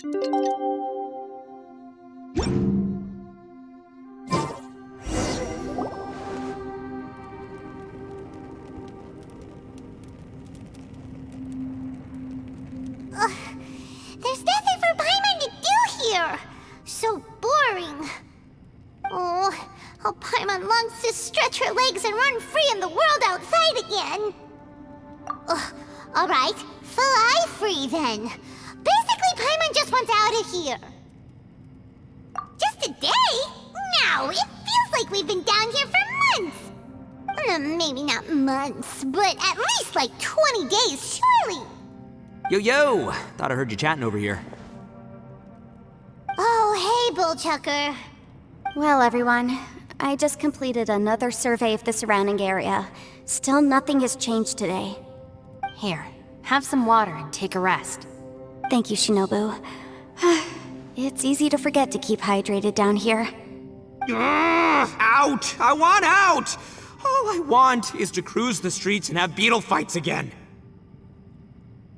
There's nothing for Paimon to do here. So boring. Oh, how Paimon longs to stretch her legs and run free in the world outside again. Alright, fly free then. Basically, Paimon just wants out of here. Just a day? No, it feels like we've been down here for months. Maybe not months, but at least like 20 days, surely. Yo! Thought I heard you chatting over here. Oh, hey, Bullchucker. Well, everyone, I just completed another survey of the surrounding area. Still nothing has changed today. Here, have some water and take a rest. Thank you, Shinobu. It's easy to forget to keep hydrated down here. Out! I want out! All I want is to cruise the streets and have beetle fights again.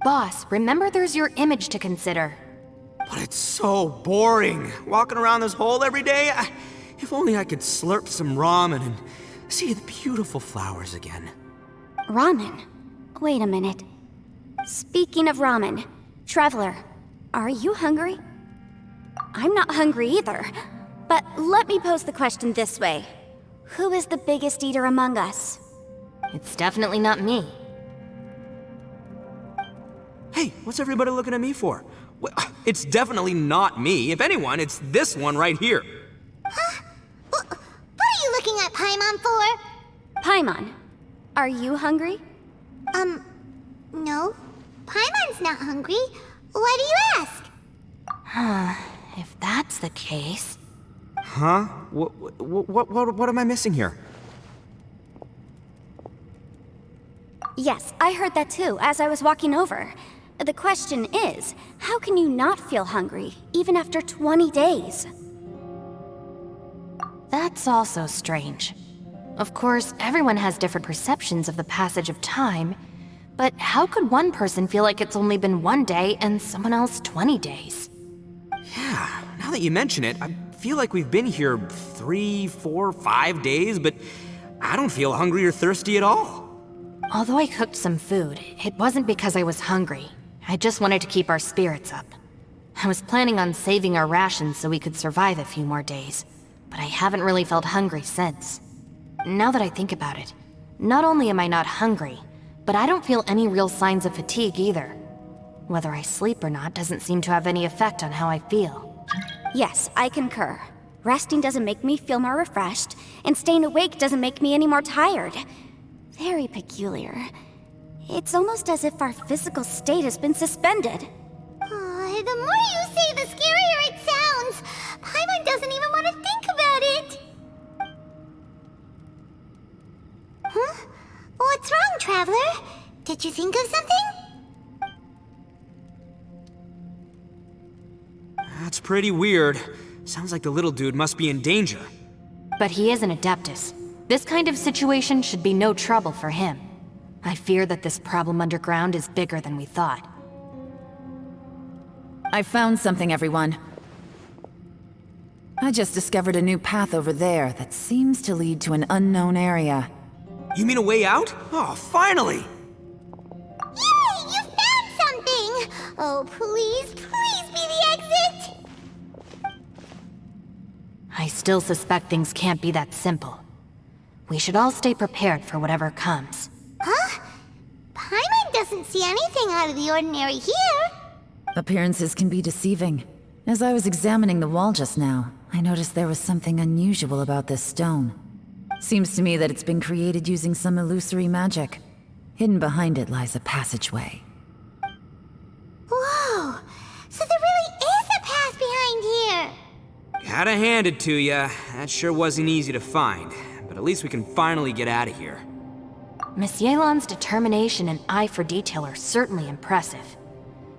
Boss, remember there's your image to consider. But it's so boring, walking around this hole every day. If only I could slurp some ramen and see the beautiful flowers again. Ramen? Wait a minute. Speaking of ramen, Traveler, are you hungry? I'm not hungry either. But let me pose the question this way. Who is the biggest eater among us? It's definitely not me. Hey, what's everybody looking at me for? It's definitely not me. If anyone, it's this one right here. Huh? What are you looking at Paimon for? Paimon, are you hungry? No. Paimon's not hungry. Why do you ask? If that's the case... Huh? What am I missing here? Yes, I heard that too, as I was walking over. The question is, how can you not feel hungry, even after 20 days? That's also strange. Of course, everyone has different perceptions of the passage of time, but how could one person feel like it's only been 1 day and someone else 20 days? Yeah, now that you mention it, I feel like we've been here 3, 4, 5 days, but I don't feel hungry or thirsty at all. Although I cooked some food, it wasn't because I was hungry. I just wanted to keep our spirits up. I was planning on saving our rations so we could survive a few more days, but I haven't really felt hungry since. Now that I think about it, not only am I not hungry, but I don't feel any real signs of fatigue either. Whether I sleep or not doesn't seem to have any effect on how I feel. Yes, I concur. Resting doesn't make me feel more refreshed, and staying awake doesn't make me any more tired. Very peculiar. It's almost as if our physical state has been suspended. The more you say, the scarier it sounds. Paimon doesn't even want to think about it. Huh? What's wrong, Traveler? Did you think of something? That's pretty weird. Sounds like the little dude must be in danger. But he is an Adeptus. This kind of situation should be no trouble for him. I fear that this problem underground is bigger than we thought. I found something, everyone. I just discovered a new path over there that seems to lead to an unknown area. You mean a way out? Oh, finally! Yay! You found something! Oh, please be the exit! I still suspect things can't be that simple. We should all stay prepared for whatever comes. Huh? Paimon doesn't see anything out of the ordinary here. Appearances can be deceiving. As I was examining the wall just now, I noticed there was something unusual about this stone. Seems to me that it's been created using some illusory magic. Hidden behind it lies a passageway. Whoa! So there really is a path behind here! Gotta hand it to ya. That sure wasn't easy to find. But at least we can finally get out of here. Miss Yelan's determination and eye for detail are certainly impressive.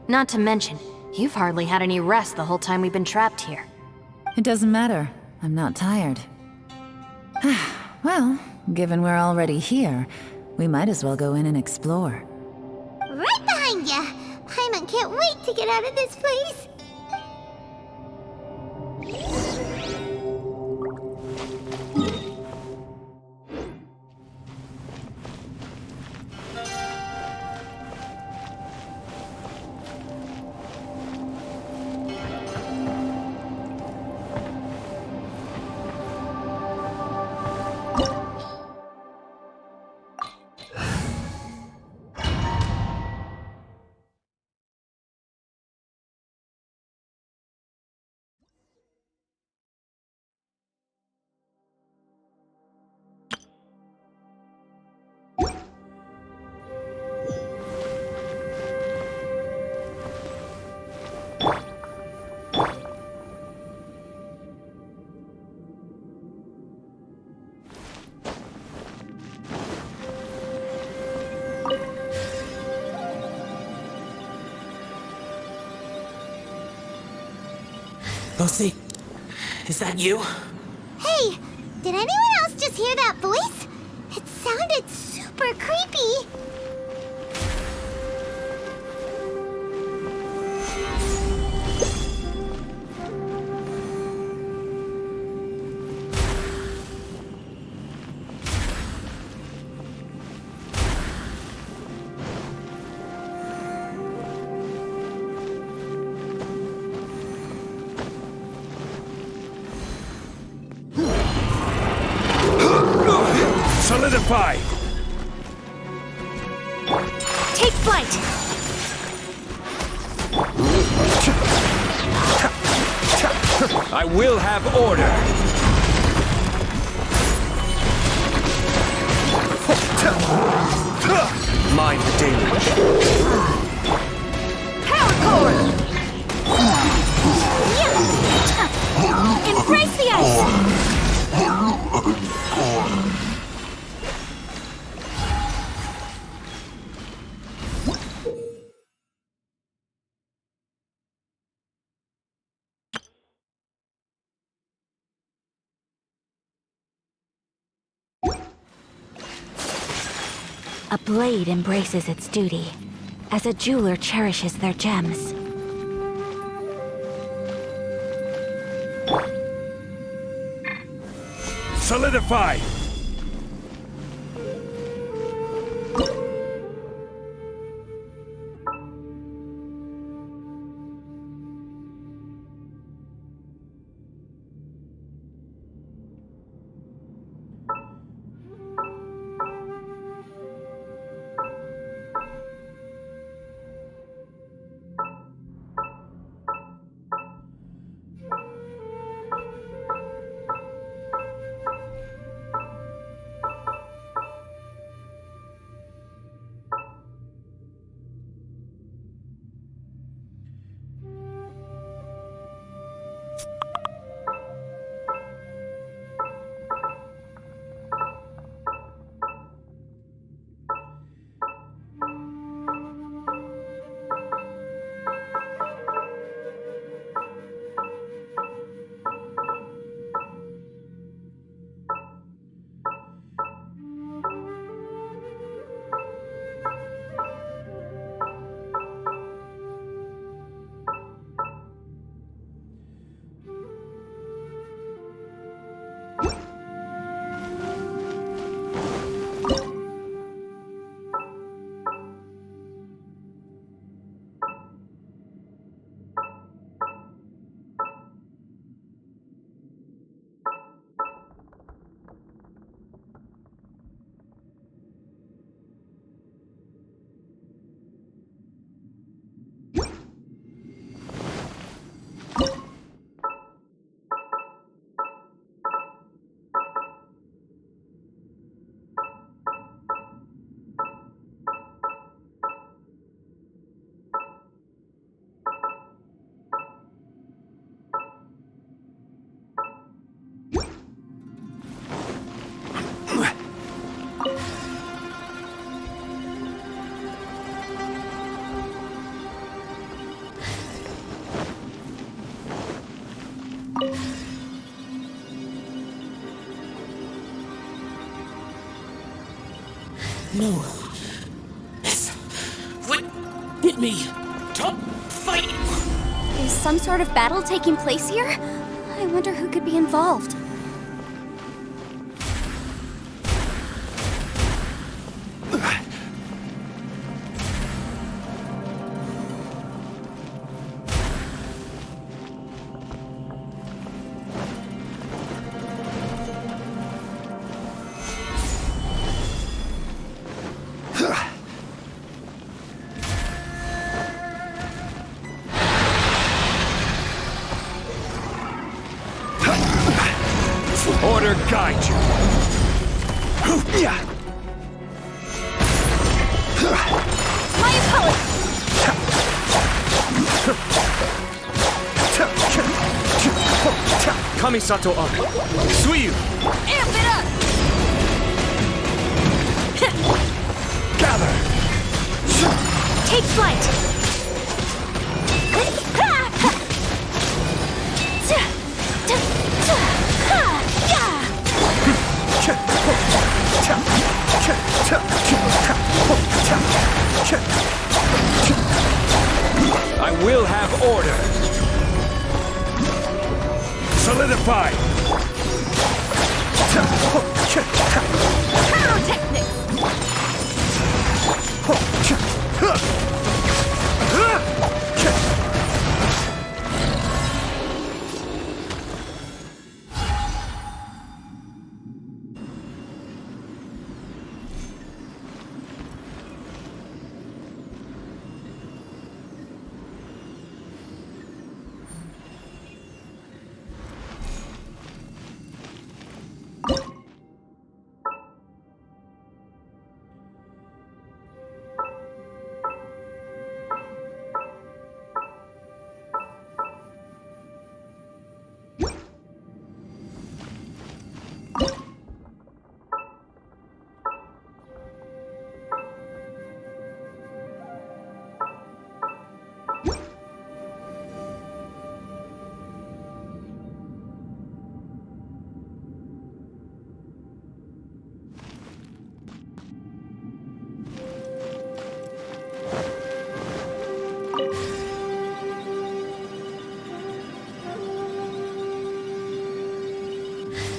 Not to mention, you've hardly had any rest the whole time we've been trapped here. It doesn't matter. I'm not tired. Well, given we're already here, we might as well go in and explore. Right behind ya! Paimon can't wait to get out of this place! Lucy, is that you? Hey, did anyone else just hear that voice? It sounded super creepy. Solidify! Take flight! I will have order! Mind the damage. Power core! Embrace the ice! A blade embraces its duty, as a jeweler cherishes their gems. Solidify! No. This would get me. Stop fighting. Is some sort of battle taking place here? I wonder who could be involved. Order guide you. My opponent! Kamisato up. Suiyu. Amp it up! Gather. Take flight! order. Solidify. Pyrotechnics!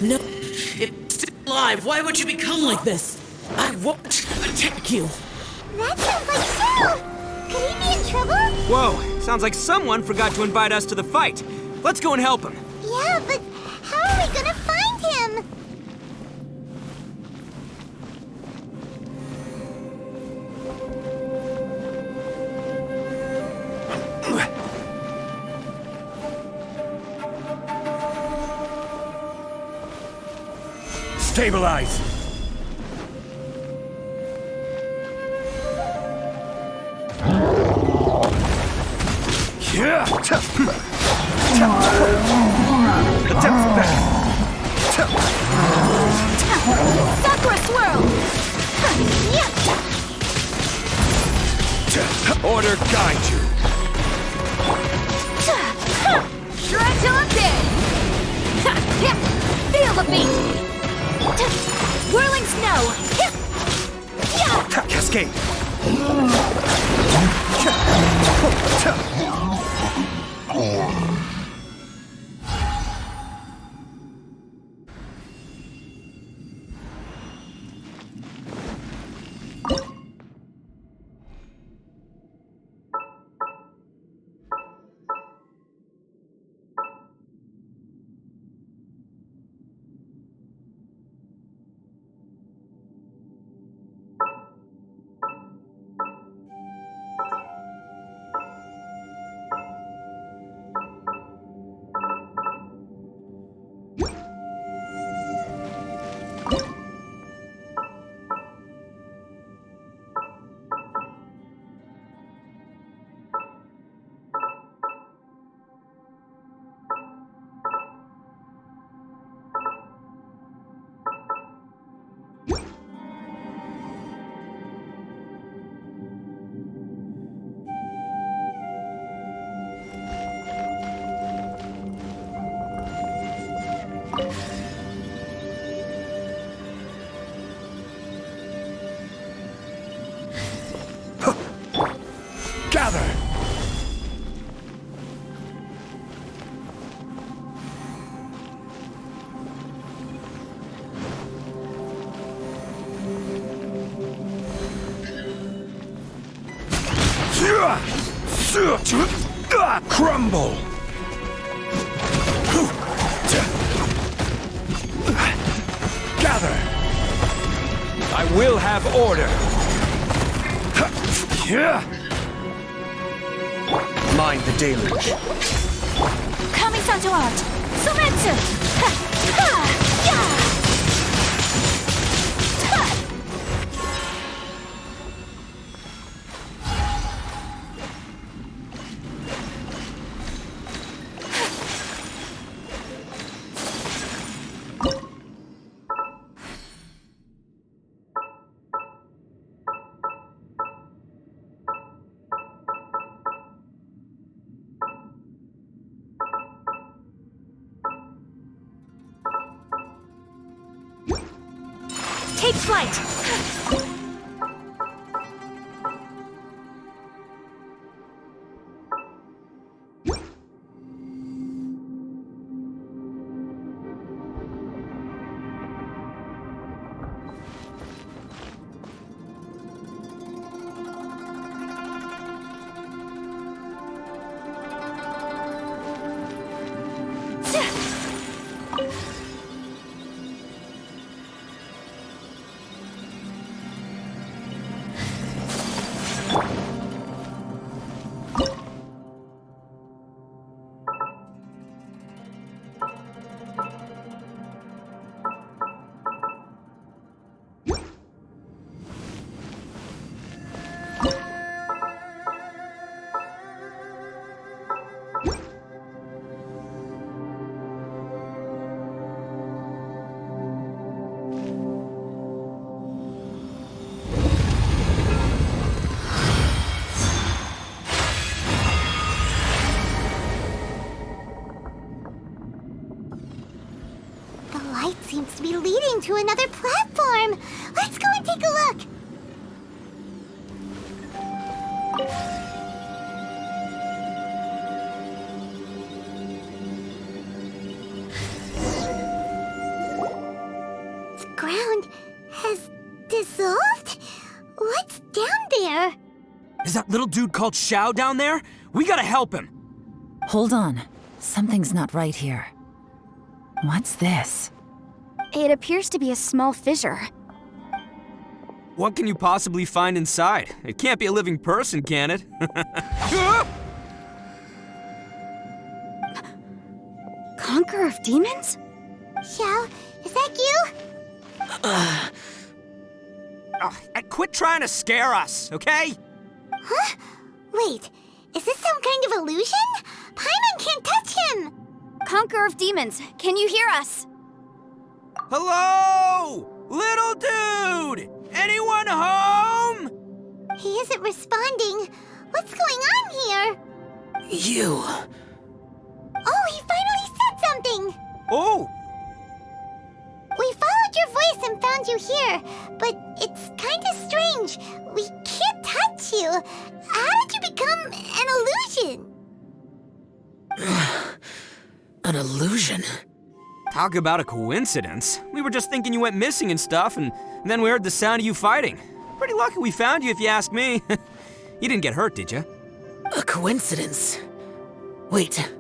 No, it's still alive. Why would you become like this? I won't attack you. That sounds like Shell! Could he be in trouble? Whoa, sounds like someone forgot to invite us to the fight. Let's go and help him. Yeah, but how are we gonna find him? Stabilize. Yeah. Sakura Swirl! Order guide you. Shred till I'm dead! Feel the beat! Whirling snow! Cascade. Gather! Crumble! Gather! I will have order! Mind the deluge. Kami-santo art! Sumetsu! Ha! Ha! Ya! Take flight! to another platform. Let's go and take a look. The ground has dissolved? What's down there? Is that little dude called Xiao down there? We gotta help him. Hold on. Something's not right here. What's this? It appears to be a small fissure. What can you possibly find inside? It can't be a living person, can it? Conqueror of demons? Xiao, is that you? Quit trying to scare us, okay? Huh? Wait, is this some kind of illusion? Paimon can't touch him! Conqueror of demons, can you hear us? Hello? Little dude! Anyone home? He isn't responding. What's going on here? You. Oh, he finally said something! Oh! We followed your voice and found you here, but it's kinda strange. We can't touch you. How did you become an illusion? An illusion? Talk about a coincidence. We were just thinking you went missing and stuff, and then we heard the sound of you fighting. Pretty lucky we found you, if you ask me. You didn't get hurt, did you? A coincidence? Wait.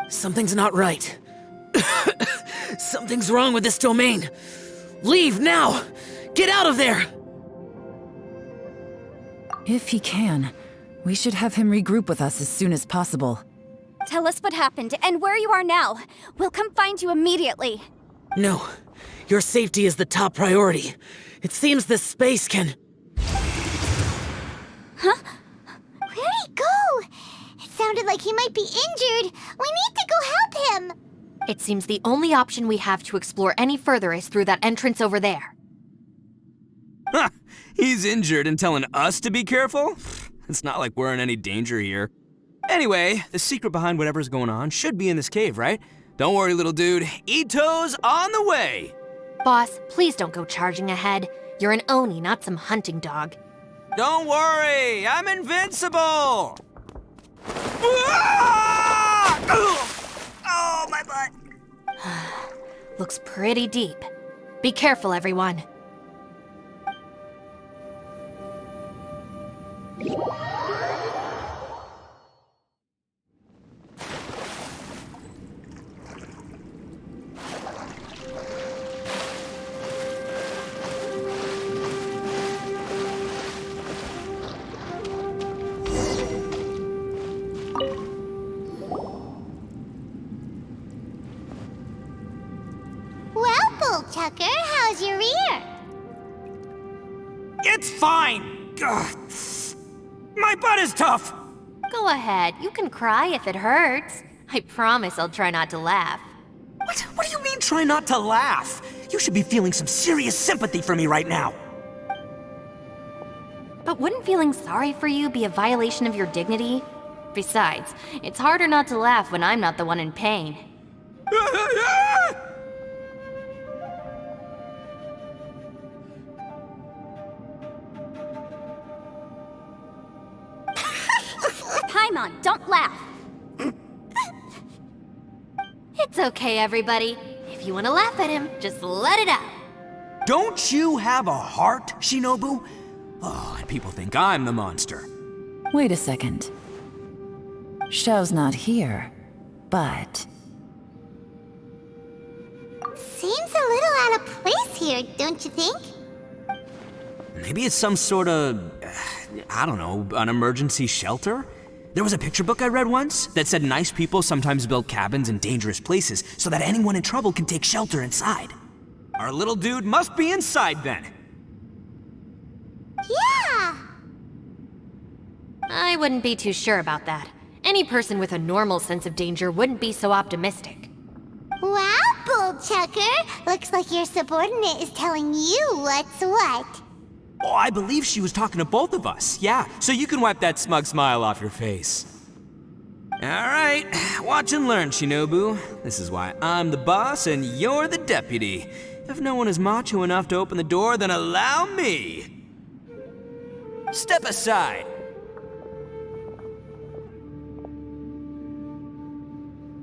Something's not right. Something's wrong with this domain. Leave now! Get out of there! If he can, we should have him regroup with us as soon as possible. Tell us what happened and where you are now. We'll come find you immediately. No. Your safety is the top priority. It seems this space can... Huh? Where'd he go? It sounded like he might be injured. We need to go help him. It seems the only option we have to explore any further is through that entrance over there. Huh, he's injured and telling us to be careful? It's not like we're in any danger here. Anyway, the secret behind whatever's going on should be in this cave, right? Don't worry, little dude. Ito's on the way! Boss, please don't go charging ahead. You're an Oni, not some hunting dog. Don't worry, I'm invincible! Ah! Oh, my butt! Looks pretty deep. Be careful, everyone. Well, Bullchucker, how's your ear? It's fine! Ugh. My butt is tough! Go ahead, you can cry if it hurts. I promise I'll try not to laugh. What do you mean, try not to laugh? You should be feeling some serious sympathy for me right now. But wouldn't feeling sorry for you be a violation of your dignity? Besides, it's harder not to laugh when I'm not the one in pain. Paimon, don't laugh. It's okay, everybody. If you want to laugh at him, just let it out. Don't you have a heart, Shinobu? Oh, and people think I'm the monster. Wait a second. Xiao's not here, but... Seems a little out of place here, don't you think? Maybe it's some sort of, I don't know, an emergency shelter? There was a picture book I read once that said nice people sometimes build cabins in dangerous places so that anyone in trouble can take shelter inside. Our little dude must be inside then. Yeah! I wouldn't be too sure about that. Any person with a normal sense of danger wouldn't be so optimistic. Wow, Bullchucker! Looks like your subordinate is telling you what's what. Oh, I believe she was talking to both of us. Yeah, so you can wipe that smug smile off your face. All right, watch and learn, Shinobu. This is why I'm the boss and you're the deputy. If no one is macho enough to open the door, then allow me! Step aside!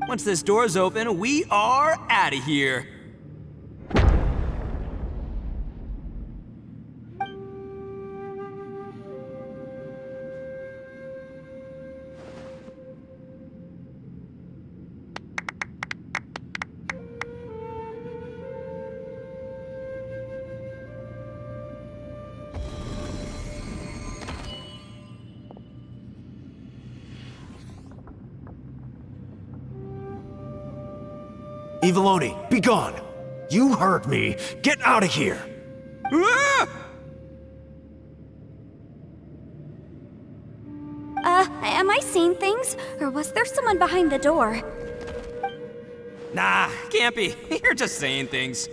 Once this door's open, we are out of here. Eviloni, be gone! You heard me! Get out of here! Ah! Am I seeing things? Or was there someone behind the door? Nah, can't be. You're just saying things.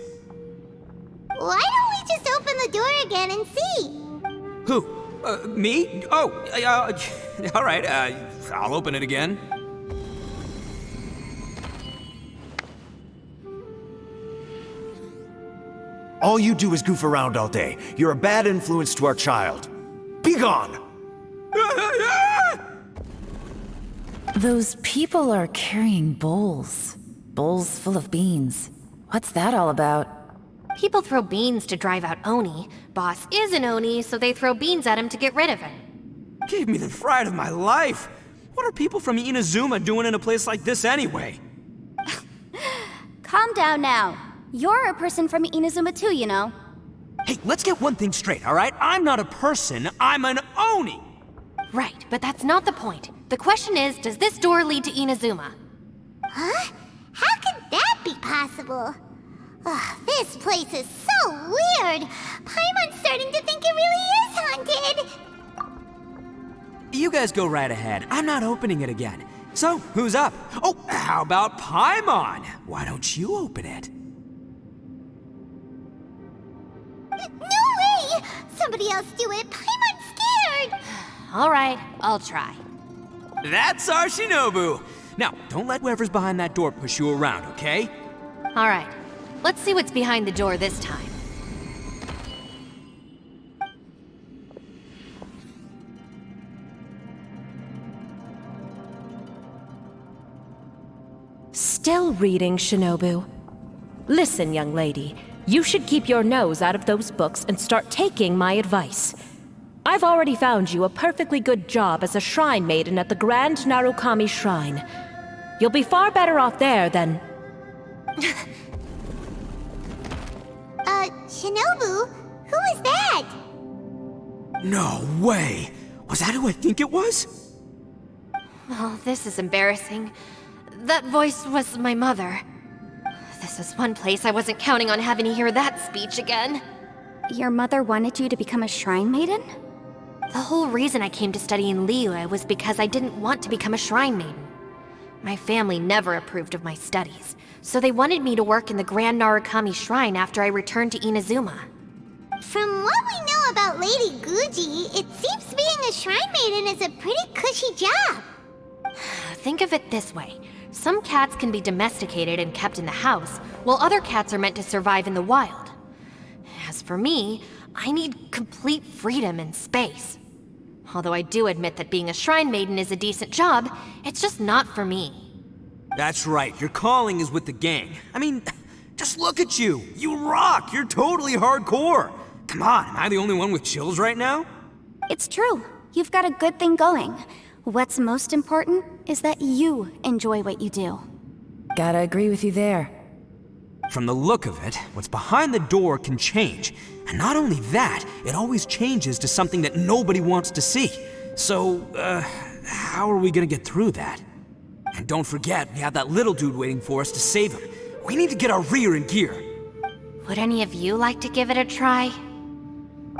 Why don't we just open the door again and see? Who? Me? Oh, all right, I'll open it again. All you do is goof around all day. You're a bad influence to our child. Be gone! Those people are carrying bowls. Bowls full of beans. What's that all about? People throw beans to drive out Oni. Boss is an Oni, so they throw beans at him to get rid of him. Gave me the fright of my life. What are people from Inazuma doing in a place like this anyway? Calm down now. You're a person from Inazuma too, you know. Hey, let's get one thing straight, all right? I'm not a person, I'm an Oni! Right, but that's not the point. The question is, does this door lead to Inazuma? Huh? How could that be possible? Ugh, this place is so weird! Paimon's starting to think it really is haunted! You guys go right ahead. I'm not opening it again. So, who's up? Oh, how about Paimon? Why don't you open it? No way! Somebody else do it! Paimon's scared! All right, I'll try. That's our Shinobu! Now, don't let whoever's behind that door push you around, okay? All right, let's see what's behind the door this time. Still reading, Shinobu. Listen, young lady. You should keep your nose out of those books and start taking my advice. I've already found you a perfectly good job as a shrine maiden at the Grand Narukami Shrine. You'll be far better off there than... Shinobu? Who is that? No way! Was that who I think it was? Oh, this is embarrassing. That voice was my mother. This is one place I wasn't counting on having to hear that speech again. Your mother wanted you to become a shrine maiden? The whole reason I came to study in Liyue was because I didn't want to become a shrine maiden. My family never approved of my studies, so they wanted me to work in the Grand Narukami Shrine after I returned to Inazuma. From what we know about Lady Guji, it seems being a shrine maiden is a pretty cushy job. Think of it this way. Some cats can be domesticated and kept in the house, while other cats are meant to survive in the wild. As for me, I need complete freedom and space. Although I do admit that being a shrine maiden is a decent job, it's just not for me. That's right, your calling is with the gang. I mean, just look at you. You rock, you're totally hardcore. Come on, am I the only one with chills right now? It's true. You've got a good thing going. What's most important is that you enjoy what you do. Gotta agree with you there. From the look of it, what's behind the door can change. And not only that, it always changes to something that nobody wants to see. So, how are we gonna get through that? And don't forget, we have that little dude waiting for us to save him. We need to get our rear in gear. Would any of you like to give it a try?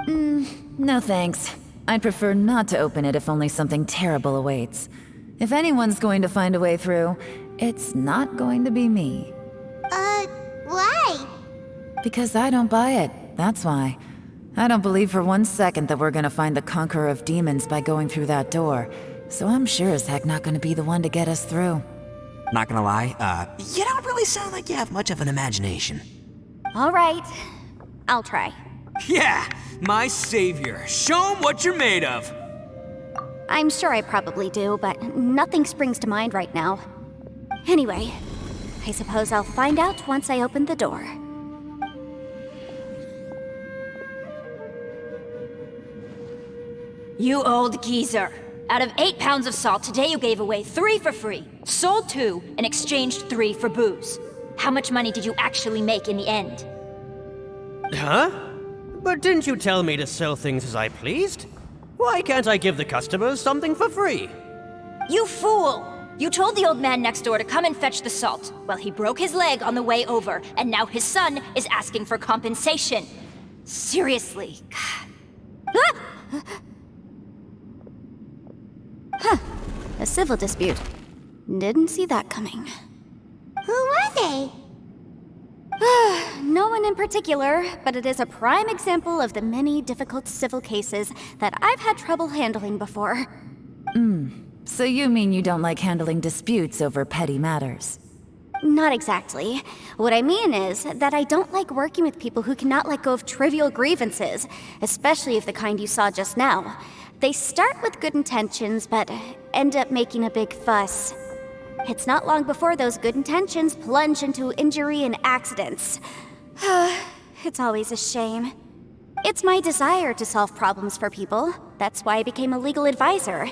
No thanks. I'd prefer not to open it if only something terrible awaits. If anyone's going to find a way through, it's not going to be me. Why? Because I don't buy it, that's why. I don't believe for 1 second that we're gonna find the Conqueror of Demons by going through that door. So I'm sure as heck not gonna be the one to get us through. Not gonna lie, you don't really sound like you have much of an imagination. All right, I'll try. Yeah, my savior. Show 'em what you're made of. I'm sure I probably do, but nothing springs to mind right now. Anyway, I suppose I'll find out once I open the door. You old geezer. Out of 8 pounds of salt, today you gave away 3 for free, sold 2, and exchanged 3 for booze. How much money did you actually make in the end? Huh? But didn't you tell me to sell things as I pleased? Why can't I give the customers something for free? You fool! You told the old man next door to come and fetch the salt. Well, he broke his leg on the way over, and now his son is asking for compensation. Seriously. A civil dispute. Didn't see that coming. Who were they? No one in particular, but it is a prime example of the many difficult civil cases that I've had trouble handling before. So you mean you don't like handling disputes over petty matters? Not exactly. What I mean is that I don't like working with people who cannot let go of trivial grievances, especially of the kind you saw just now. They start with good intentions, but end up making a big fuss. It's not long before those good intentions plunge into injury and accidents. It's always a shame. It's my desire to solve problems for people. That's why I became a legal advisor.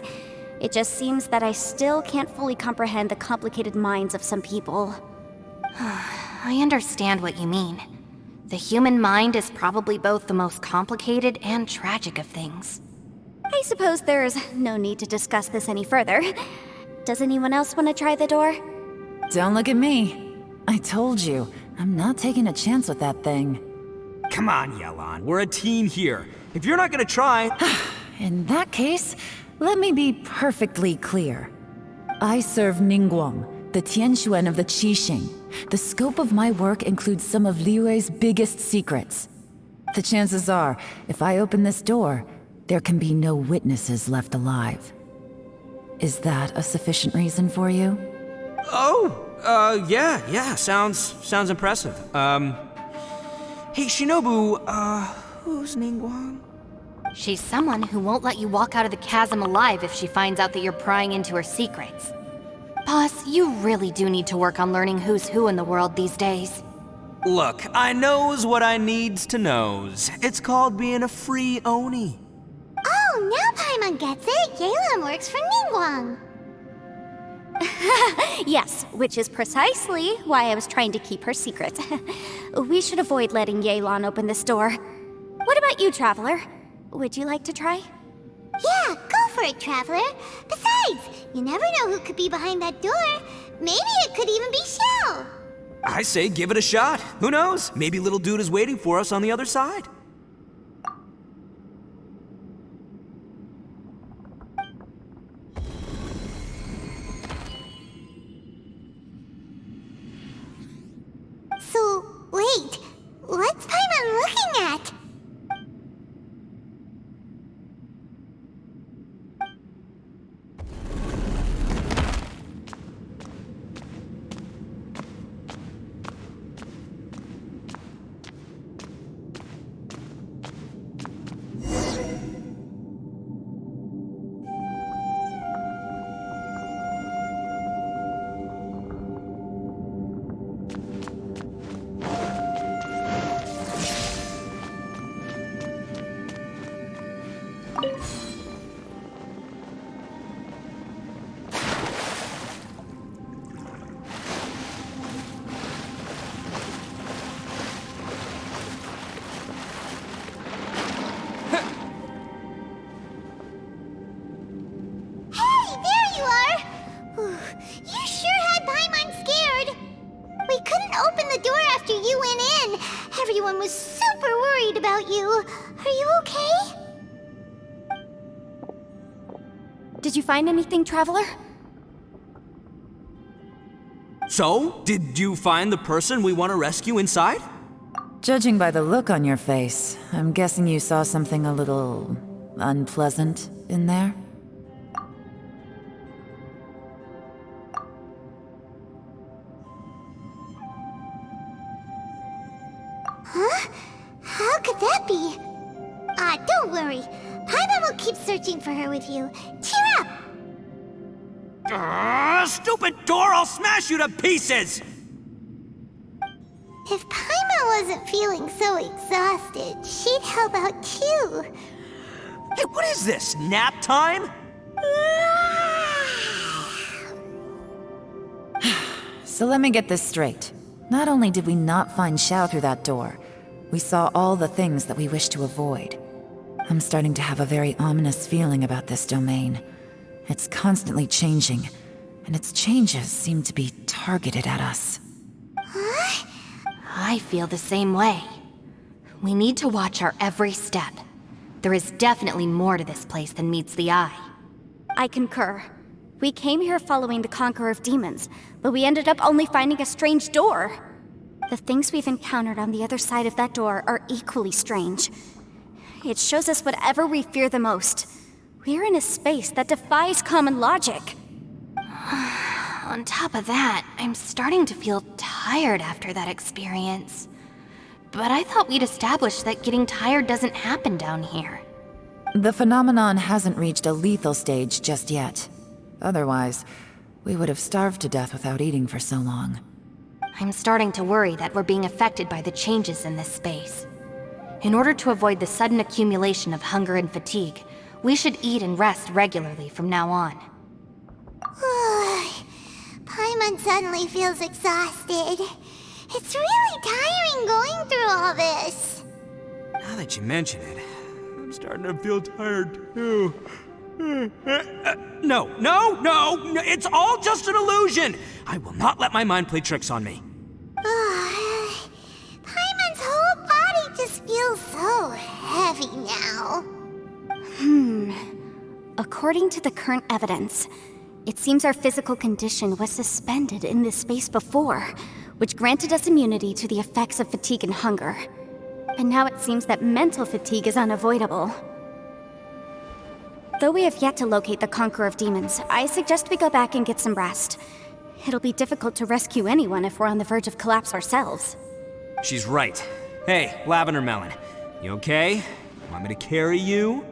It just seems that I still can't fully comprehend the complicated minds of some people. I understand what you mean. The human mind is probably both the most complicated and tragic of things. I suppose there's no need to discuss this any further. Does anyone else want to try the door? Don't look at me. I told you, I'm not taking a chance with that thing. Come on, Yelan. We're a team here. If you're not gonna try... In that case, let me be perfectly clear. I serve Ningguang, the Tianxuan of the Qixing. The scope of my work includes some of Liyue's biggest secrets. The chances are, if I open this door, there can be no witnesses left alive. Is that a sufficient reason for you? Yeah, sounds impressive. Hey, Shinobu, who's Ningguang? She's someone who won't let you walk out of the chasm alive if she finds out that you're prying into her secrets. Boss, you really do need to work on learning who's who in the world these days. Look, I knows what I needs to knows. It's called being a free Oni. Oh, now Paimon gets it. Yelan works for Ningguang. Yes, which is precisely why I was trying to keep her secret. We should avoid letting Yelan open this door. What about you, Traveler? Would you like to try? Yeah, go for it, Traveler. Besides, you never know who could be behind that door. Maybe it could even be Shell. I say give it a shot. Who knows? Maybe little dude is waiting for us on the other side. So, wait. What's Paimon looking at? Everyone was super worried about you. Are you okay? Did you find anything, Traveler? So, did you find the person we want to rescue inside? Judging by the look on your face, I'm guessing you saw something a little unpleasant in there? keep searching for her with you. Cheer up! Stupid door! I'll smash you to pieces! If Paimon wasn't feeling so exhausted, she'd help out too. Hey, what is this? Nap time? So let me get this straight. Not only did we not find Xiao through that door, we saw all the things that we wish to avoid. I'm starting to have a very ominous feeling about this domain. It's constantly changing, and its changes seem to be targeted at us. I feel the same way. We need to watch our every step. There is definitely more to this place than meets the eye. I concur. We came here following the Conqueror of Demons, but we ended up only finding a strange door. The things we've encountered on the other side of that door are equally strange. It shows us whatever we fear the most. We're in a space that defies common logic. On top of that, I'm starting to feel tired after that experience. But I thought we'd established that getting tired doesn't happen down here. The phenomenon hasn't reached a lethal stage just yet. Otherwise, we would have starved to death without eating for so long. I'm starting to worry that we're being affected by the changes in this space. In order to avoid the sudden accumulation of hunger and fatigue, we should eat and rest regularly from now on. Paimon suddenly feels exhausted. It's really tiring going through all this. Now that you mention it, I'm starting to feel tired too. No, it's all just an illusion! I will not let my mind play tricks on me. Paimon's whole body just feels so heavy now. According to the current evidence, it seems our physical condition was suspended in this space before, which granted us immunity to the effects of fatigue and hunger. And now it seems that mental fatigue is unavoidable. Though we have yet to locate the Conqueror of Demons, I suggest we go back and get some rest. It'll be difficult to rescue anyone if we're on the verge of collapse ourselves. She's right. Hey, Lavender Melon, you okay? Want me to carry you?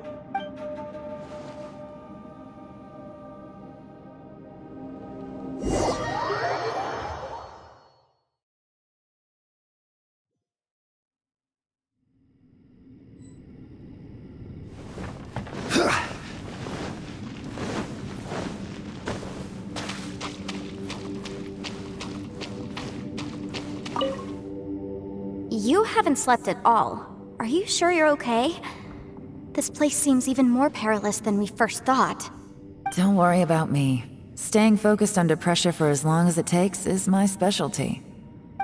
You haven't slept at all. Are you sure you're okay? This place seems even more perilous than we first thought. Don't worry about me. Staying focused under pressure for as long as it takes is my specialty.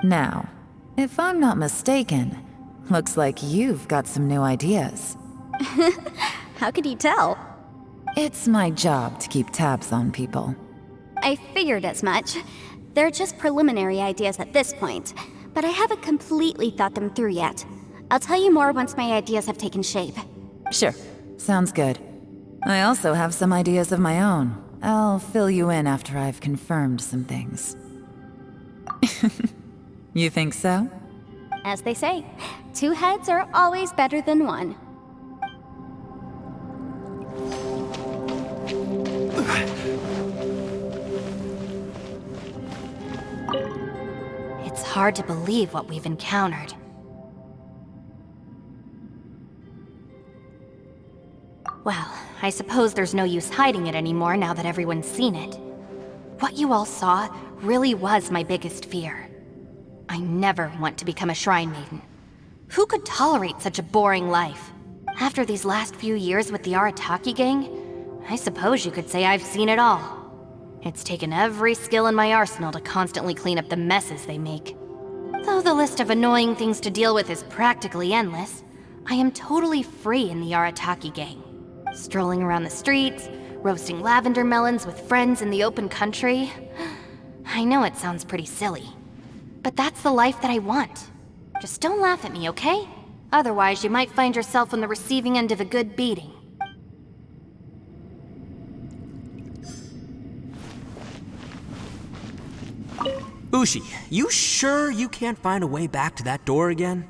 Now, if I'm not mistaken, looks like you've got some new ideas. How could you tell? It's my job to keep tabs on people. I figured as much. They're just preliminary ideas at this point, but I haven't completely thought them through yet. I'll tell you more once my ideas have taken shape. Sure, sounds good. I also have some ideas of my own. I'll fill you in after I've confirmed some things. You think so? As they say, two heads are always better than one. It's hard to believe what we've encountered. Well, I suppose there's no use hiding it anymore now that everyone's seen it. What you all saw really was my biggest fear. I never want to become a shrine maiden. Who could tolerate such a boring life? After these last few years with the Arataki gang, I suppose you could say I've seen it all. It's taken every skill in my arsenal to constantly clean up the messes they make. Though the list of annoying things to deal with is practically endless, I am totally free in the Arataki gang. Strolling around the streets, roasting lavender melons with friends in the open country. I know it sounds pretty silly, but that's the life that I want. Just don't laugh at me, okay? Otherwise, you might find yourself on the receiving end of a good beating. Ushi, you sure you can't find a way back to that door again?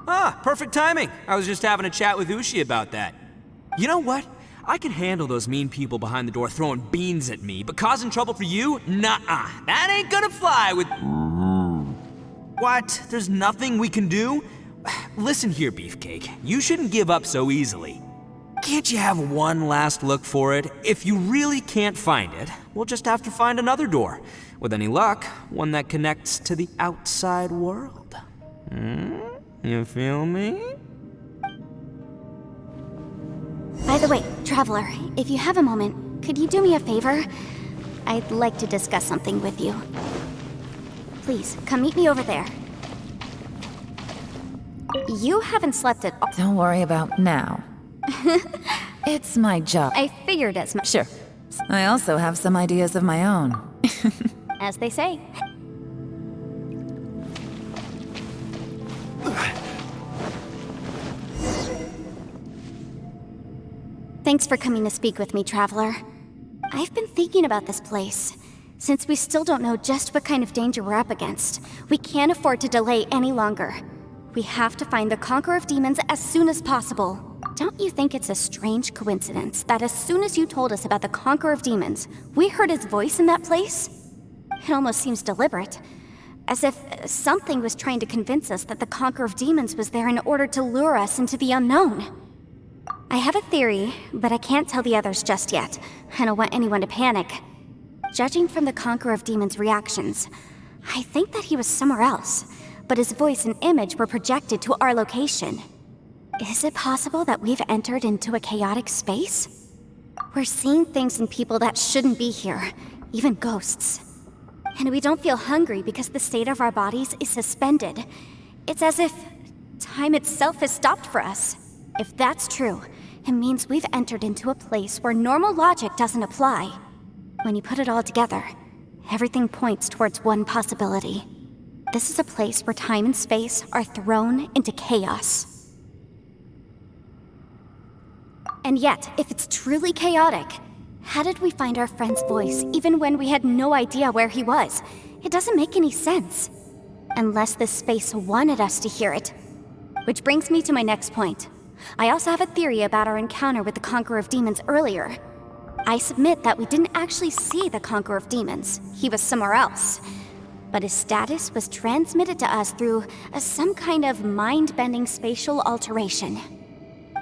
Ah, perfect timing. I was just having a chat with Ushi about that. You know what? I can handle those mean people behind the door throwing beans at me, but causing trouble for you? Nuh-uh. That ain't gonna fly with... What? There's nothing we can do? Listen here, Beefcake. You shouldn't give up so easily. Can't you have one last look for it? If you really can't find it, we'll just have to find another door. With any luck, one that connects to the outside world. You feel me? By the way, Traveler, if you have a moment, could you do me a favor? I'd like to discuss something with you. Please, come meet me over there. You haven't slept at all. Don't worry about now. It's my job. I figured as much. Sure. I also have some ideas of my own. As they say. Thanks for coming to speak with me, Traveler. I've been thinking about this place. Since we still don't know just what kind of danger we're up against, we can't afford to delay any longer. We have to find the Conqueror of Demons as soon as possible. Don't you think it's a strange coincidence that as soon as you told us about the Conqueror of Demons, we heard his voice in that place? It almost seems deliberate. As if something was trying to convince us that the Conqueror of Demons was there in order to lure us into the unknown. I have a theory, but I can't tell the others just yet. I don't want anyone to panic. Judging from the Conqueror of Demons' reactions, I think that he was somewhere else, but his voice and image were projected to our location. Is it possible that we've entered into a chaotic space? We're seeing things in people that shouldn't be here, even ghosts. And we don't feel hungry because the state of our bodies is suspended. It's as if time itself has stopped for us. If that's true, it means we've entered into a place where normal logic doesn't apply. When you put it all together, everything points towards one possibility. This is a place where time and space are thrown into chaos. And yet, if it's truly chaotic, how did we find our friend's voice even when we had no idea where he was? It doesn't make any sense. Unless this space wanted us to hear it. Which brings me to my next point. I also have a theory about our encounter with the Conqueror of Demons earlier. I submit that we didn't actually see the Conqueror of Demons. He was somewhere else. But his status was transmitted to us through some kind of mind-bending spatial alteration.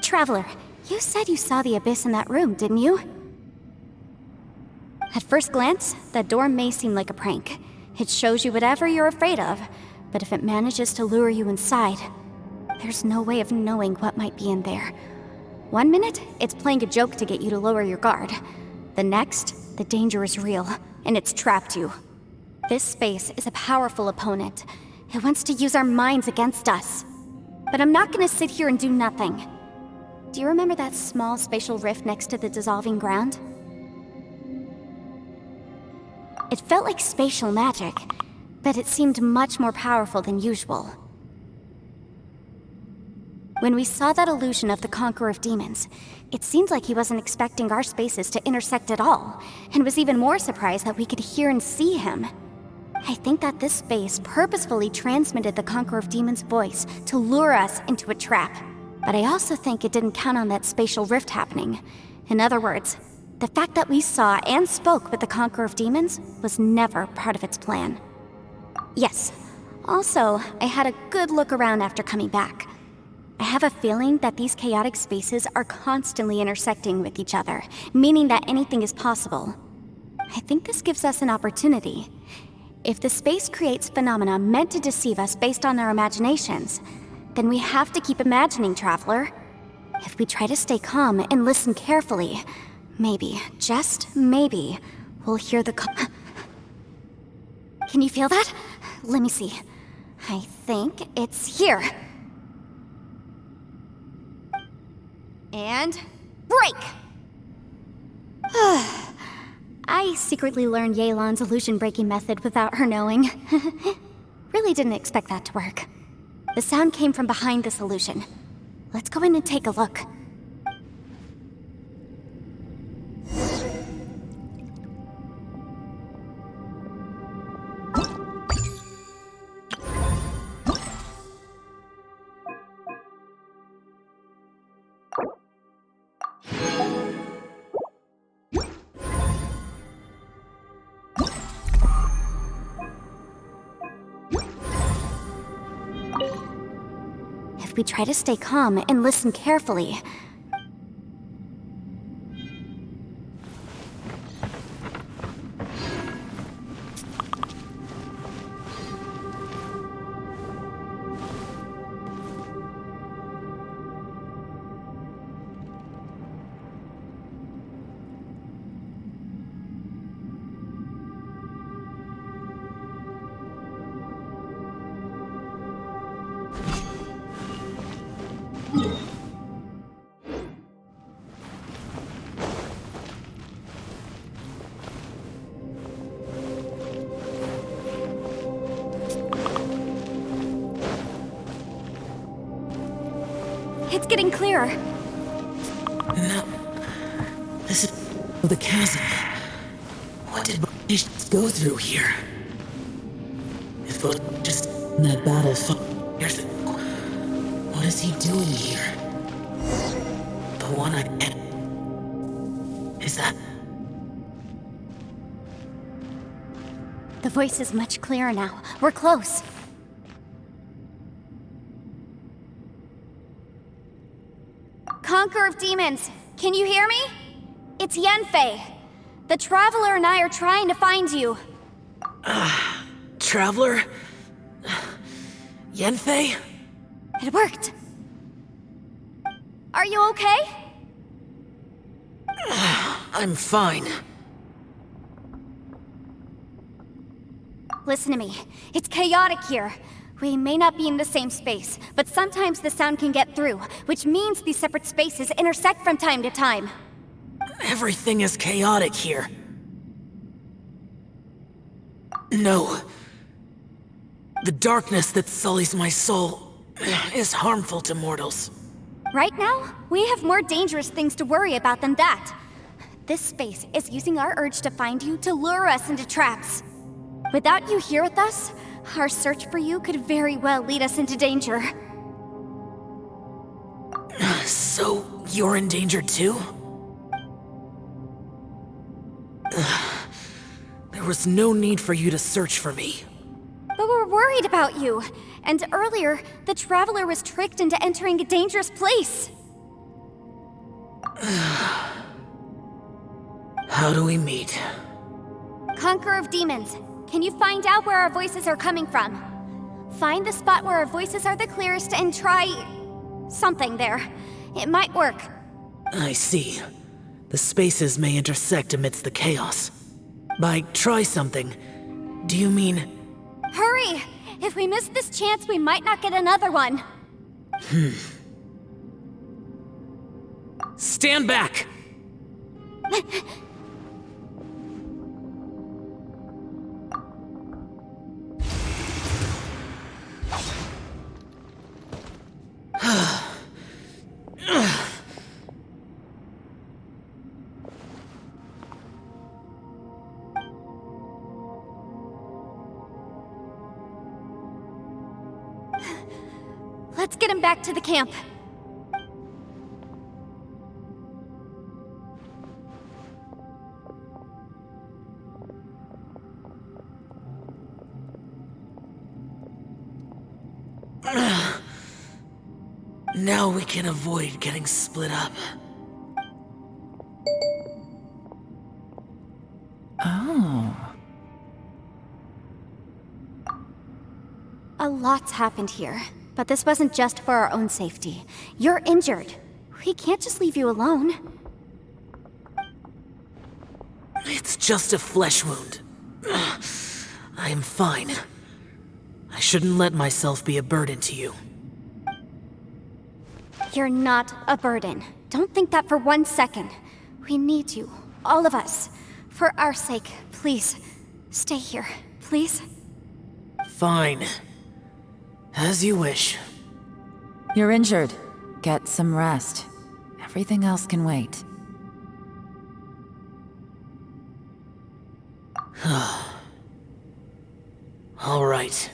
Traveler, you said you saw the abyss in that room, didn't you? At first glance, that door may seem like a prank. It shows you whatever you're afraid of, but if it manages to lure you inside, there's no way of knowing what might be in there. One minute, it's playing a joke to get you to lower your guard. The next, the danger is real, and it's trapped you. This space is a powerful opponent. It wants to use our minds against us. But I'm not gonna sit here and do nothing. Do you remember that small spatial rift next to the dissolving ground? It felt like spatial magic, but it seemed much more powerful than usual. When we saw that illusion of the Conqueror of Demons, it seemed like he wasn't expecting our spaces to intersect at all, and was even more surprised that we could hear and see him. I think that this space purposefully transmitted the Conqueror of Demons' voice to lure us into a trap. But I also think it didn't count on that spatial rift happening. In other words, the fact that we saw and spoke with the Conqueror of Demons was never part of its plan. Yes. Also, I had a good look around after coming back. I have a feeling that these chaotic spaces are constantly intersecting with each other, meaning that anything is possible. I think this gives us an opportunity. If the space creates phenomena meant to deceive us based on our imaginations, then we have to keep imagining, Traveler. If we try to stay calm and listen carefully, maybe, just maybe, we'll hear the Can you feel that? Let me see. I think it's here. And break! I secretly learned Yelan's illusion-breaking method without her knowing. Really didn't expect that to work. The sound came from behind this illusion. Let's go in and take a look. if we try to stay calm and listen carefully. It's getting clearer. No. This is the chasm. What did Bartish go through here? If it just in that battle years ago, what is he doing here? The one I met. Is that... The voice is much clearer now. We're close. Conqueror of Demons, can you hear me? It's Yanfei. The Traveler and I are trying to find you. Traveler? Yanfei? It worked. Are you okay? I'm fine. Listen to me. It's chaotic here. We may not be in the same space, but sometimes the sound can get through, which means these separate spaces intersect from time to time. Everything is chaotic here. No. The darkness that sullies my soul is harmful to mortals. Right now, we have more dangerous things to worry about than that. This space is using our urge to find you to lure us into traps. Without you here with us, our search for you could very well lead us into danger. So, you're in danger too? There was no need for you to search for me. But we're worried about you. And earlier, the Traveler was tricked into entering a dangerous place. How do we meet? Conqueror of Demons, can you find out where our voices are coming from? Find the spot where our voices are the clearest and try... something there. It might work. I see. The spaces may intersect amidst the chaos. By try something, do you mean... Hurry! If we miss this chance, we might not get another one. Stand back! Let's get him back to the camp. Now we can avoid getting split up. Oh. A lot's happened here, but this wasn't just for our own safety. You're injured. We can't just leave you alone. It's just a flesh wound. I am fine. I shouldn't let myself be a burden to you. You're not a burden. Don't think that for 1 second. We need you, all of us. For our sake, please, stay here, please. Fine. As you wish. You're injured. Get some rest. Everything else can wait. All right.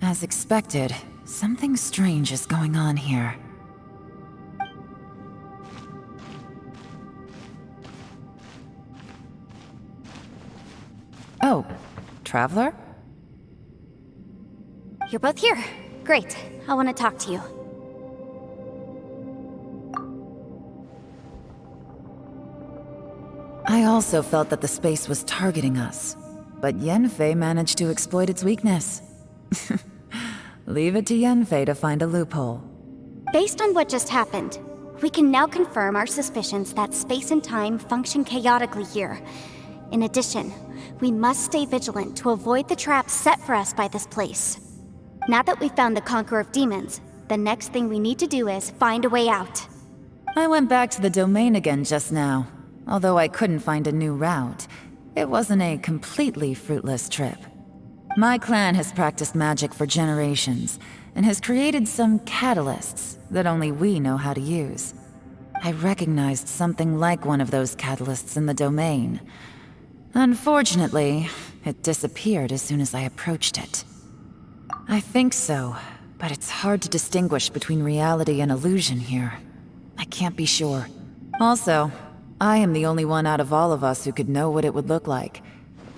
As expected, something strange is going on here. Oh, Traveler? You're both here. Great. I want to talk to you. I also felt that the space was targeting us, but Yenfei managed to exploit its weakness. Leave it to Yenfei to find a loophole. Based on what just happened, we can now confirm our suspicions that space and time function chaotically here. In addition, we must stay vigilant to avoid the traps set for us by this place. Now that we've found the Conqueror of Demons, the next thing we need to do is find a way out. I went back to the domain again just now. Although I couldn't find a new route, it wasn't a completely fruitless trip. My clan has practiced magic for generations, and has created some catalysts that only we know how to use. I recognized something like one of those catalysts in the domain. Unfortunately, it disappeared as soon as I approached it. I think so, but it's hard to distinguish between reality and illusion here. I can't be sure. Also, I am the only one out of all of us who could know what it would look like.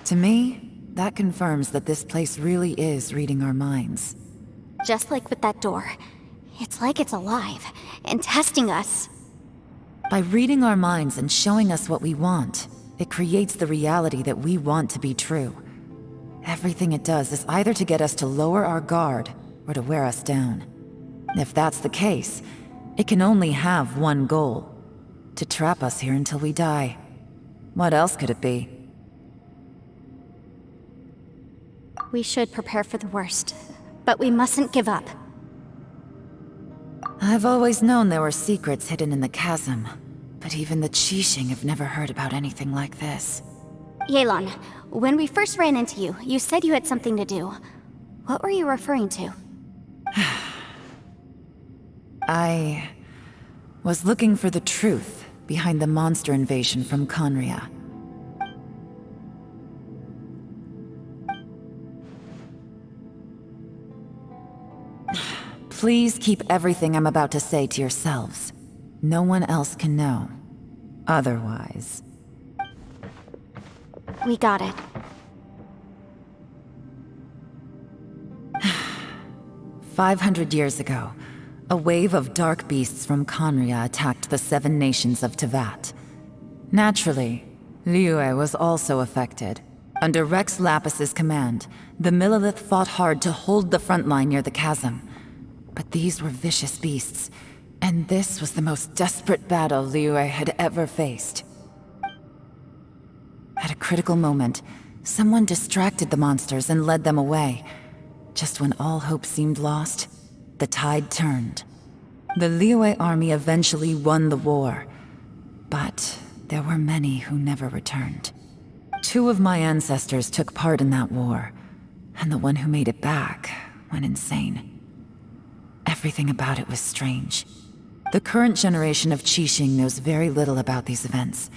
To me, that confirms that this place really is reading our minds. Just like with that door. It's like it's alive, and testing us. By reading our minds and showing us what we want, it creates the reality that we want to be true. Everything it does is either to get us to lower our guard, or to wear us down. If that's the case, it can only have one goal: to trap us here until we die. What else could it be? We should prepare for the worst, but we mustn't give up. I've always known there were secrets hidden in the chasm, but even the Qixing have never heard about anything like this. Yelan, when we first ran into you, you said you had something to do. What were you referring to? I was looking for the truth behind the monster invasion from Conria. Please keep everything I'm about to say to yourselves. No one else can know. Otherwise... We got it. 500 years ago, a wave of dark beasts from Conria attacked the 7 nations of Tevat. Naturally, Liyue was also affected. Under Rex Lapis's command, the Millelith fought hard to hold the front line near the chasm. But these were vicious beasts, and this was the most desperate battle Liyue had ever faced. At a critical moment, someone distracted the monsters and led them away. Just when all hope seemed lost, the tide turned. The Liyue army eventually won the war, but there were many who never returned. 2 of my ancestors took part in that war, and the one who made it back went insane. Everything about it was strange. The current generation of Qixing knows very little about these events,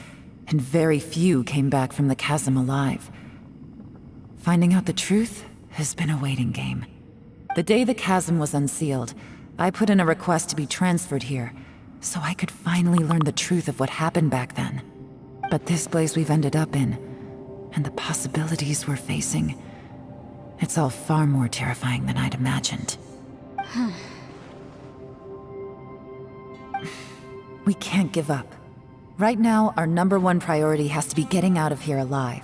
and very few came back from the chasm alive. Finding out the truth has been a waiting game. The day the chasm was unsealed, I put in a request to be transferred here, so I could finally learn the truth of what happened back then. But this place we've ended up in, and the possibilities we're facing, it's all far more terrifying than I'd imagined. We can't give up. Right now, our #1 priority has to be getting out of here alive.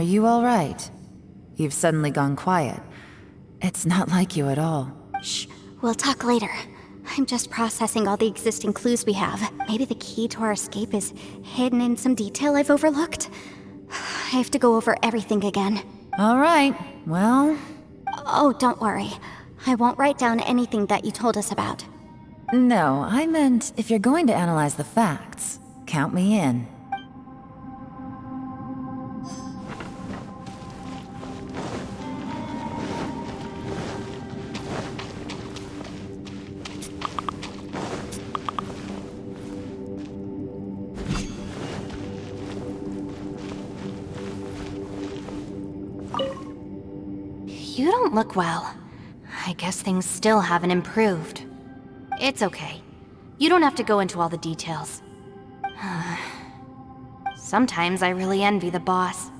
Are you all right? You've suddenly gone quiet. It's not like you at all. Shh, we'll talk later. I'm just processing all the existing clues we have. Maybe the key to our escape is hidden in some detail I've overlooked. I have to go over everything again. All right, well... Oh, don't worry. I won't write down anything that you told us about. No, I meant if you're going to analyze the facts, count me in. You don't look well. I guess things still haven't improved. It's okay. You don't have to go into all the details. Sometimes I really envy the boss.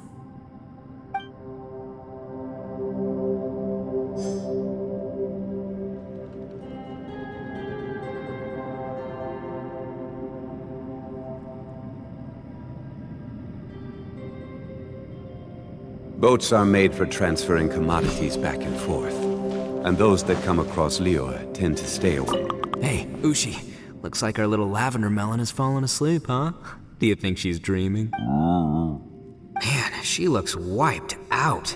Boats are made for transferring commodities back and forth. And those that come across Lior tend to stay away. Hey, Ushi. Looks like our little lavender melon has fallen asleep, huh? Do you think she's dreaming? Man, she looks wiped out.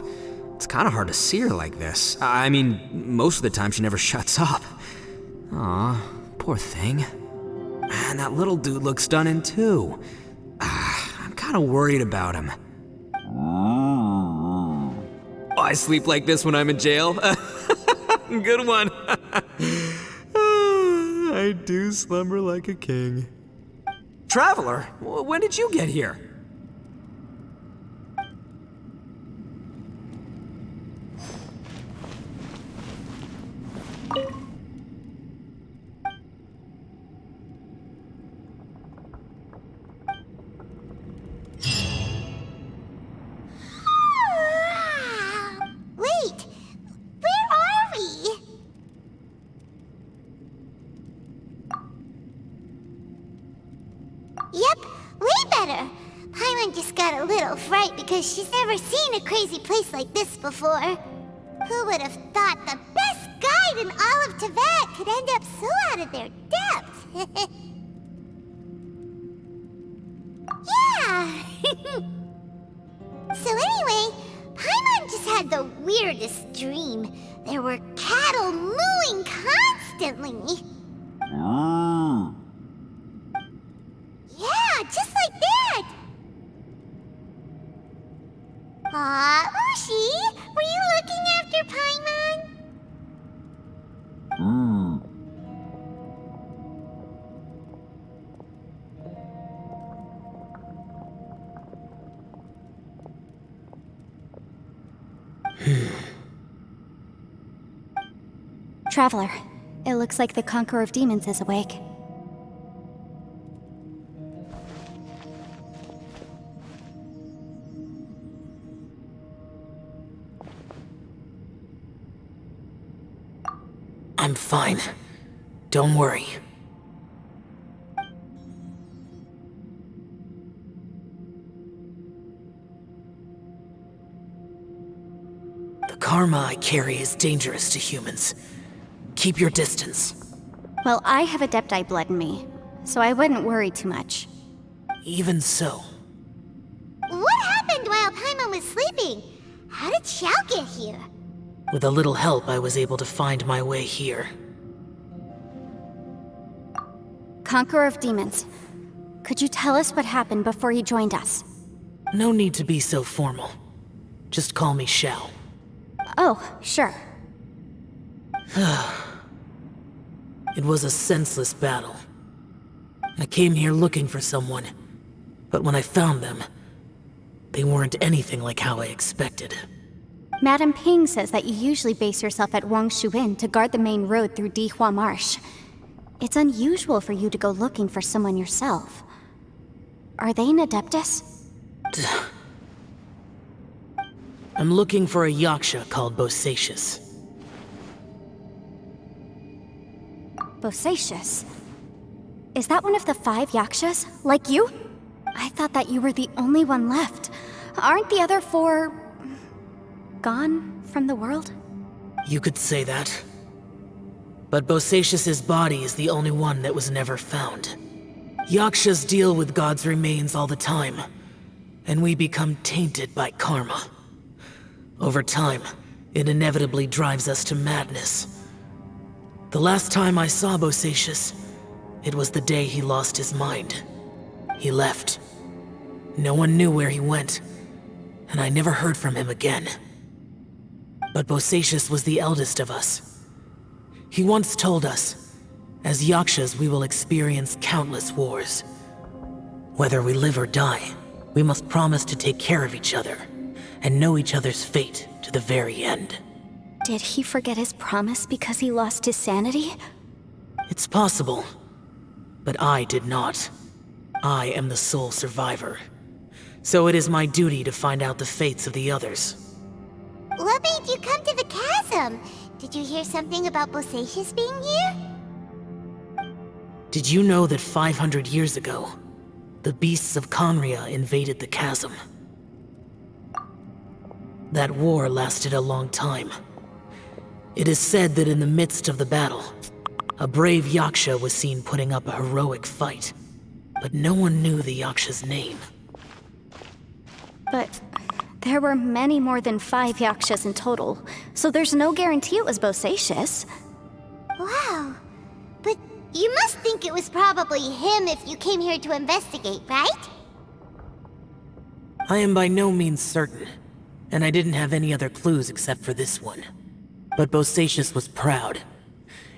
It's kind of hard to see her like this. I mean, most of the time she never shuts up. Aw, poor thing. Man, that little dude looks stunning too. I'm kind of worried about him. Oh, I sleep like this when I'm in jail? Good one. I do slumber like a king. Traveler, when did you get here? Wait, where are we? Yep, way better. Paimon just got a little fright because she's never seen a crazy place like this before. Who would have thought the best guide in all of Tibet could end up so out of their depth? Yeah! So anyway, Paimon just had the weirdest dream. There were cattle mooing constantly. Yeah, just like that! Aw, Ushi, were you looking after Paimon? Traveler, it looks like the Conqueror of Demons is awake. I'm fine. Don't worry. The karma I carry is dangerous to humans. Keep your distance. Well, I have Adepti blood in me, so I wouldn't worry too much. Even so. What happened while Paimon was sleeping? How did Xiao get here? With a little help, I was able to find my way here. Conqueror of Demons, could you tell us what happened before you joined us? No need to be so formal. Just call me Xiao. Oh, sure. It was a senseless battle. I came here looking for someone, but when I found them, they weren't anything like how I expected. Madame Ping says that you usually base yourself at Wangshu Inn to guard the main road through Dihua Marsh. It's unusual for you to go looking for someone yourself. Are they an Adeptus? I'm looking for a Yaksha called Bosacius. Bosacius? Is that one of the 5 Yakshas? Like you? I thought that you were the only one left. Aren't the other 4... gone from the world? You could say that. But Bosacius's body is the only one that was never found. Yakshas deal with God's remains all the time, and we become tainted by karma. Over time, it inevitably drives us to madness. The last time I saw Bosacius, it was the day he lost his mind. He left. No one knew where he went, and I never heard from him again. But Bosacius was the eldest of us. He once told us, as Yakshas we will experience countless wars. Whether we live or die, we must promise to take care of each other, and know each other's fate to the very end. Did he forget his promise because he lost his sanity? It's possible, but I did not. I am the sole survivor. So it is my duty to find out the fates of the others. What made you come to the chasm? Did you hear something about Bosacius being here? Did you know that 500 years ago, the beasts of Conria invaded the chasm? That war lasted a long time. It is said that in the midst of the battle, a brave Yaksha was seen putting up a heroic fight, but no one knew the Yaksha's name. But there were many more than 5 Yakshas in total, so there's no guarantee it was Bosacius. Wow. But you must think it was probably him if you came here to investigate, right? I am by no means certain, and I didn't have any other clues except for this one. But Bosacius was proud.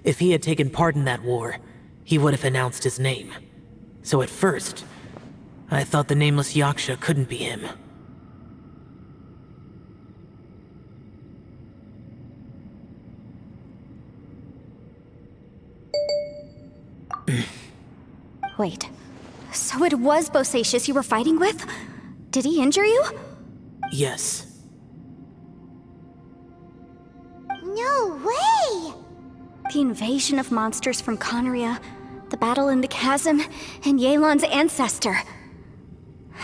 If he had taken part in that war, he would have announced his name. So at first, I thought the nameless Yaksha couldn't be him. Wait, so it was Bosacius you were fighting with? Did he injure you? Yes. No way! The invasion of monsters from Conria, the battle in the chasm, and Yelan's ancestor.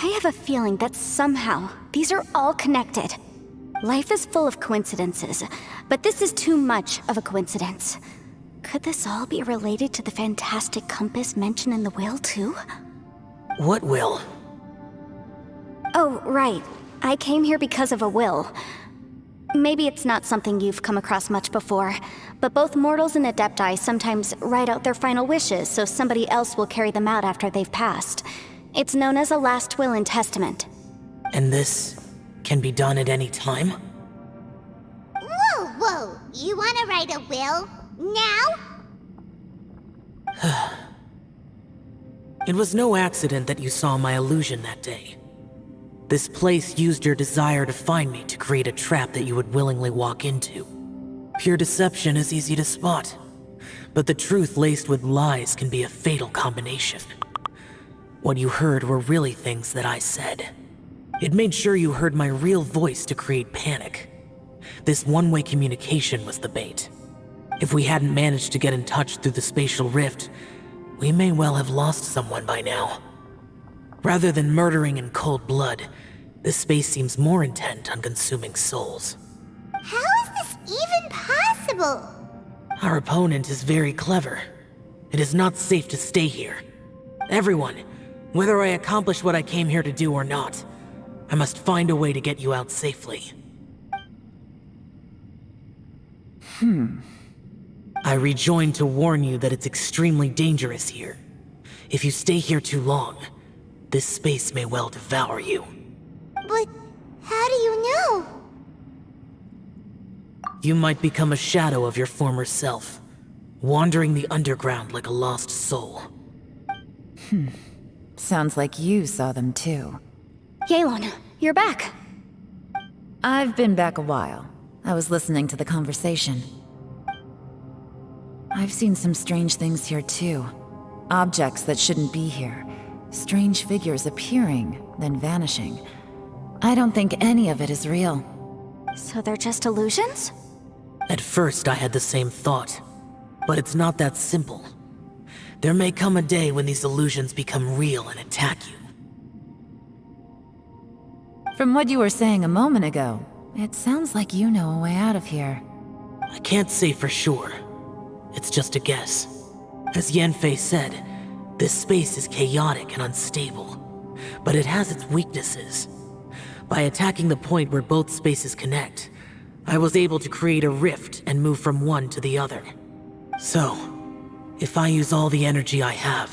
I have a feeling that somehow these are all connected. Life is full of coincidences, but this is too much of a coincidence. Could this all be related to the fantastic compass mentioned in the will, too? What will? Oh, right. I came here because of a will. Maybe it's not something you've come across much before, but both mortals and adepti sometimes write out their final wishes so somebody else will carry them out after they've passed. It's known as a last will and testament. And this can be done at any time? Whoa, whoa! You wanna write a will? Now? It was no accident that you saw my illusion that day. This place used your desire to find me to create a trap that you would willingly walk into. Pure deception is easy to spot, but the truth laced with lies can be a fatal combination. What you heard were really things that I said. It made sure you heard my real voice to create panic. This one-way communication was the bait. If we hadn't managed to get in touch through the spatial rift, we may well have lost someone by now. Rather than murdering in cold blood, this space seems more intent on consuming souls. How is this even possible? Our opponent is very clever. It is not safe to stay here. Everyone, whether I accomplish what I came here to do or not, I must find a way to get you out safely. I rejoined to warn you that it's extremely dangerous here. If you stay here too long, this space may well devour you. But how do you know? You might become a shadow of your former self, wandering the underground like a lost soul. Sounds like you saw them too. Yelan, you're back. I've been back a while. I was listening to the conversation. I've seen some strange things here too. Objects that shouldn't be here. Strange figures appearing, then vanishing. I don't think any of it is real. So they're just illusions? At first I had the same thought, but it's not that simple. There may come a day when these illusions become real and attack you. From what you were saying a moment ago, it sounds like you know a way out of here. I can't say for sure. It's just a guess. As Yanfei said, this space is chaotic and unstable, but it has its weaknesses. By attacking the point where both spaces connect, I was able to create a rift and move from one to the other. So, if I use all the energy I have,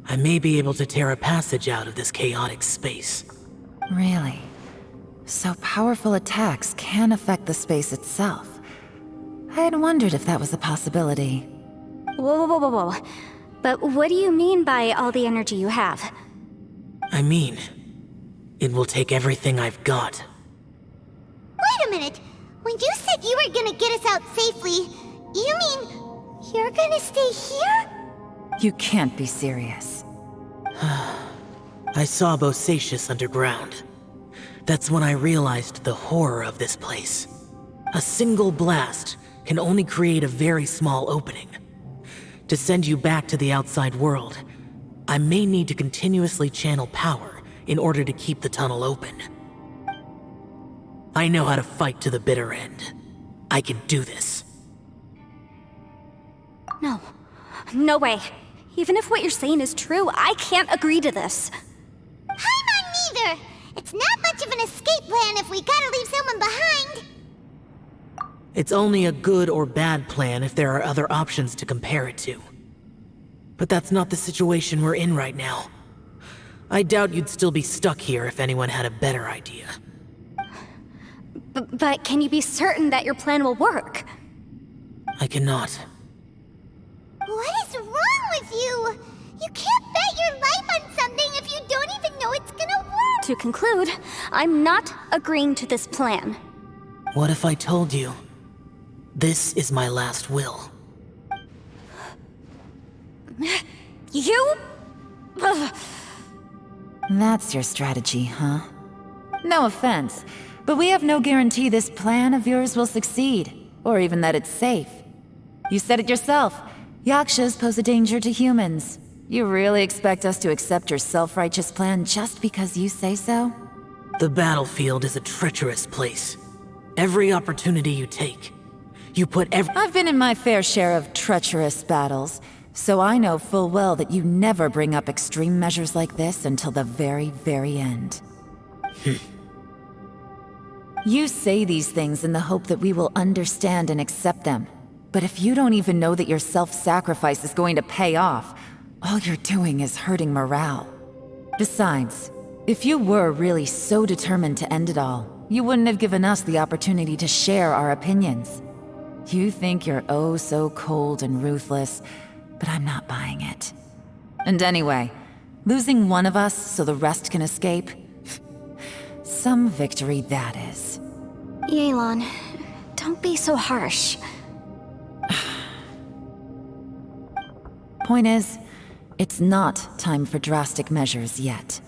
I may be able to tear a passage out of this chaotic space. Really? So powerful attacks can affect the space itself. I had wondered if that was a possibility. Whoa, whoa, whoa, whoa, whoa. But what do you mean by all the energy you have? I mean, it will take everything I've got. Wait a minute! When you said you were gonna get us out safely, you mean you're gonna stay here? You can't be serious. I saw Bosacius underground. That's when I realized the horror of this place. A single blast can only create a very small opening. To send you back to the outside world, I may need to continuously channel power in order to keep the tunnel open. I know how to fight to the bitter end. I can do this. No. No way. Even if what you're saying is true, I can't agree to this. Paimon neither! It's not much of an escape plan if we gotta leave someone behind! It's only a good or bad plan if there are other options to compare it to. But that's not the situation we're in right now. I doubt you'd still be stuck here if anyone had a better idea. But can you be certain that your plan will work? I cannot. What is wrong with you? You can't bet your life on something if you don't even know it's gonna work! To conclude, I'm not agreeing to this plan. What if I told you? This is my last will. You? Ugh. That's your strategy, huh? No offense, but we have no guarantee this plan of yours will succeed, or even that it's safe. You said it yourself. Yakshas pose a danger to humans. You really expect us to accept your self-righteous plan just because you say so? The battlefield is a treacherous place. Every opportunity you take, you put I've been in my fair share of treacherous battles, so I know full well that you never bring up extreme measures like this until the very, very end. You say these things in the hope that we will understand and accept them. But if you don't even know that your self-sacrifice is going to pay off, all you're doing is hurting morale. Besides, if you were really so determined to end it all, you wouldn't have given us the opportunity to share our opinions. You think you're oh so cold and ruthless, but I'm not buying it. And anyway, losing one of us so the rest can escape? Some victory that is. Yelan, don't be so harsh. Point is, it's not time for drastic measures yet.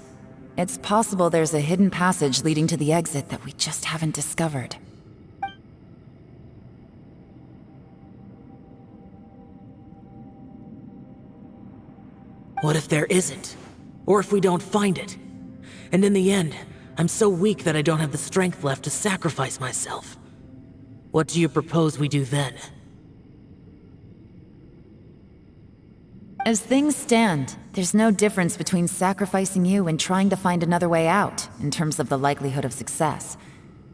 It's possible there's a hidden passage leading to the exit that we just haven't discovered. What if there isn't? Or if we don't find it? And in the end, I'm so weak that I don't have the strength left to sacrifice myself. What do you propose we do then? As things stand, there's no difference between sacrificing you and trying to find another way out, in terms of the likelihood of success.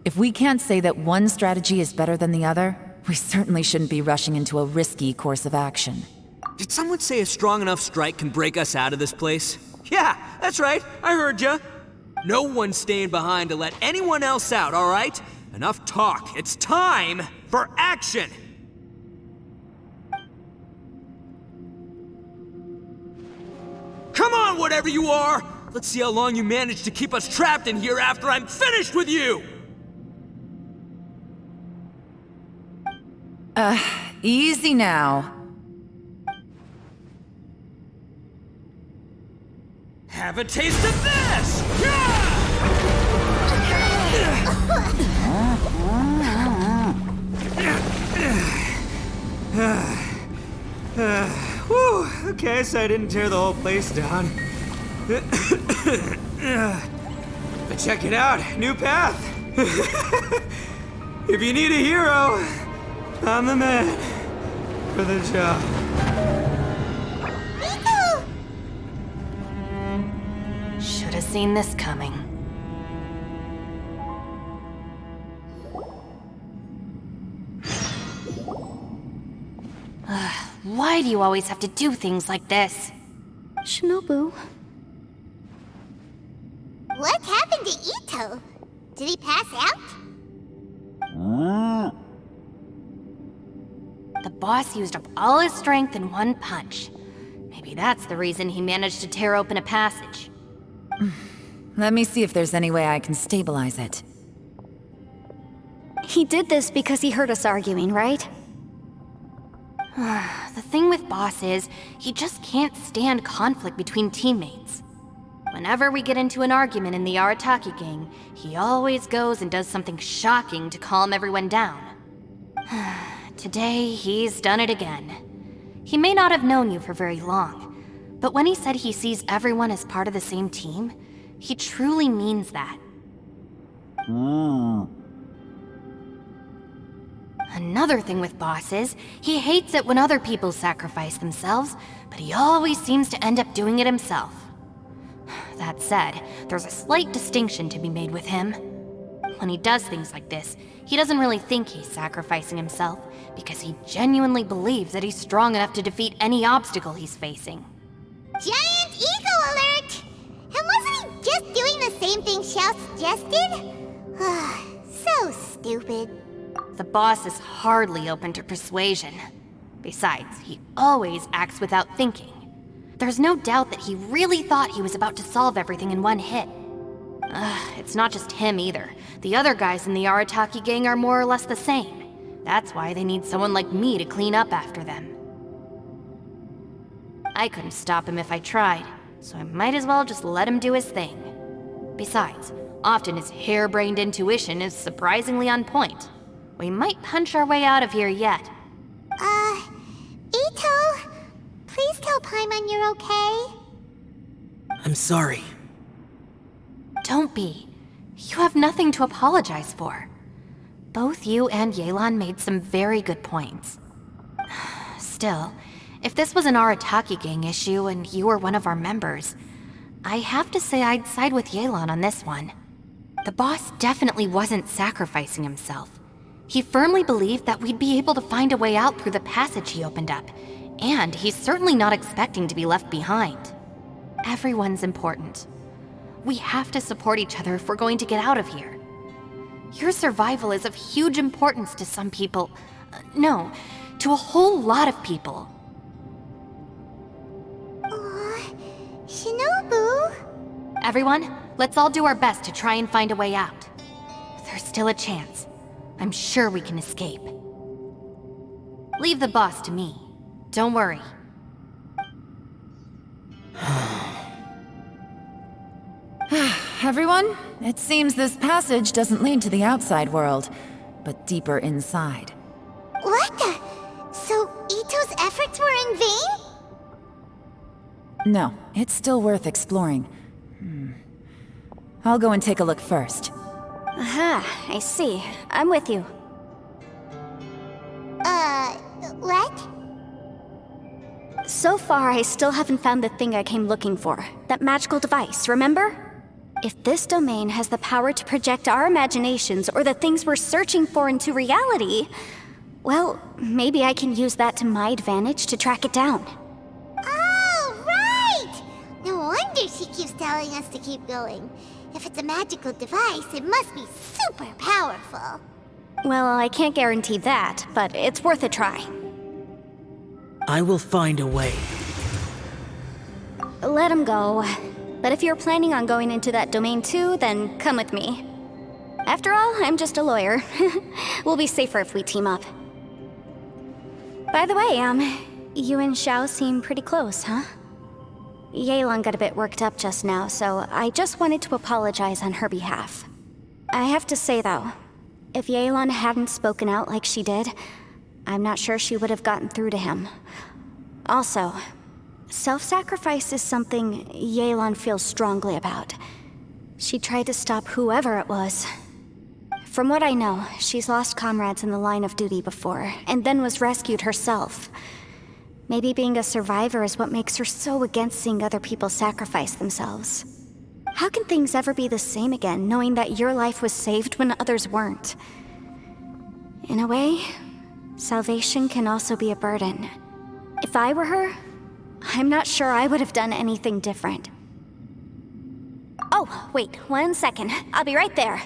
If we can't say that one strategy is better than the other, we certainly shouldn't be rushing into a risky course of action. Did someone say a strong enough strike can break us out of this place? Yeah, that's right, I heard ya. No one's staying behind to let anyone else out, all right? Enough talk, it's time for action! Come on, whatever you are! Let's see how long you manage to keep us trapped in here after I'm finished with you! Easy now. Have a taste of this! Whew, okay, so I didn't tear the whole place down. But check it out, new path. If you need a hero, I'm the man. for the job. Ito! Should have seen this coming. Why do you always have to do things like this? Shinobu, What happened to Ito? Did he pass out? The boss used up all his strength in one punch. Maybe that's the reason he managed to tear open a passage. Let me see if there's any way I can stabilize it. he did this because he heard us arguing, right? The thing with Boss is, he just can't stand conflict between teammates. Whenever we get into an argument in the Arataki gang, he always goes and does something shocking to calm everyone down. Today, he's done it again. He may not have known you for very long, but when he said he sees everyone as part of the same team, he truly means that. Another thing with Boss is, he hates it when other people sacrifice themselves, but he always seems to end up doing it himself. That said, there's a slight distinction to be made with him. When he does things like this, he doesn't really think he's sacrificing himself, because he genuinely believes that he's strong enough to defeat any obstacle he's facing. Giant eagle alert! And wasn't he just doing the same thing Xiao suggested? So stupid. The boss is hardly open to persuasion. Besides, he always acts without thinking. There's no doubt that he really thought he was about to solve everything in one hit. It's not just him either. The other guys in the Arataki gang are more or less the same. That's why they need someone like me to clean up after them. I couldn't stop him if I tried, so I might as well just let him do his thing. Besides, often his harebrained intuition is surprisingly on point. We might punch our way out of here yet. Ito, please tell Paimon you're okay. I'm sorry. Don't be. You have nothing to apologize for. Both you and Yelan made some very good points. Still, if this was an Arataki gang issue and you were one of our members, I have to say I'd side with Yelan on this one. The boss definitely wasn't sacrificing himself. He firmly believed that we'd be able to find a way out through the passage he opened up, and he's certainly not expecting to be left behind. Everyone's important. We have to support each other if we're going to get out of here. Your survival is of huge importance to some people. No, to a whole lot of people. Shinobu? Everyone, let's all do our best to try and find a way out. There's still a chance. I'm sure we can escape. Leave the boss to me. Don't worry. Everyone, it seems this passage doesn't lead to the outside world, but deeper inside. What the? So Ito's efforts were in vain? No, it's still worth exploring. I'll go and take a look first. Aha, I see. I'm with you. What? So far, I still haven't found the thing I came looking for. That magical device, remember? If this domain has the power to project our imaginations or the things we're searching for into reality, well, maybe I can use that to my advantage to track it down. Oh, right! No wonder she keeps telling us to keep going. If it's a magical device, it must be super powerful. Well, I can't guarantee that, but it's worth a try. I will find a way. Let him go. But if you're planning on going into that domain too, then come with me. After all, I'm just a lawyer. We'll be safer if we team up. By the way, you and Xiao seem pretty close, huh? Yelan got a bit worked up just now, so I just wanted to apologize on her behalf. I have to say though, if Yelan hadn't spoken out like she did, I'm not sure she would have gotten through to him. Also, self-sacrifice is something Yelan feels strongly about. She tried to stop whoever it was. From what I know, she's lost comrades in the line of duty before, and then was rescued herself. Maybe being a survivor is what makes her so against seeing other people sacrifice themselves. How can things ever be the same again, knowing that your life was saved when others weren't? In a way, salvation can also be a burden. If I were her, I'm not sure I would have done anything different. Oh, wait, 1 second. I'll be right there.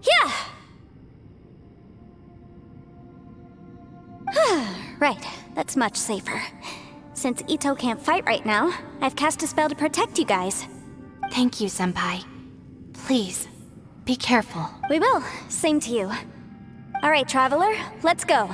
Yeah! Right, that's much safer. Since Ito can't fight right now, I've cast a spell to protect you guys. Thank you, Senpai. Please, be careful. We will. Same to you. All right, Traveler, let's go.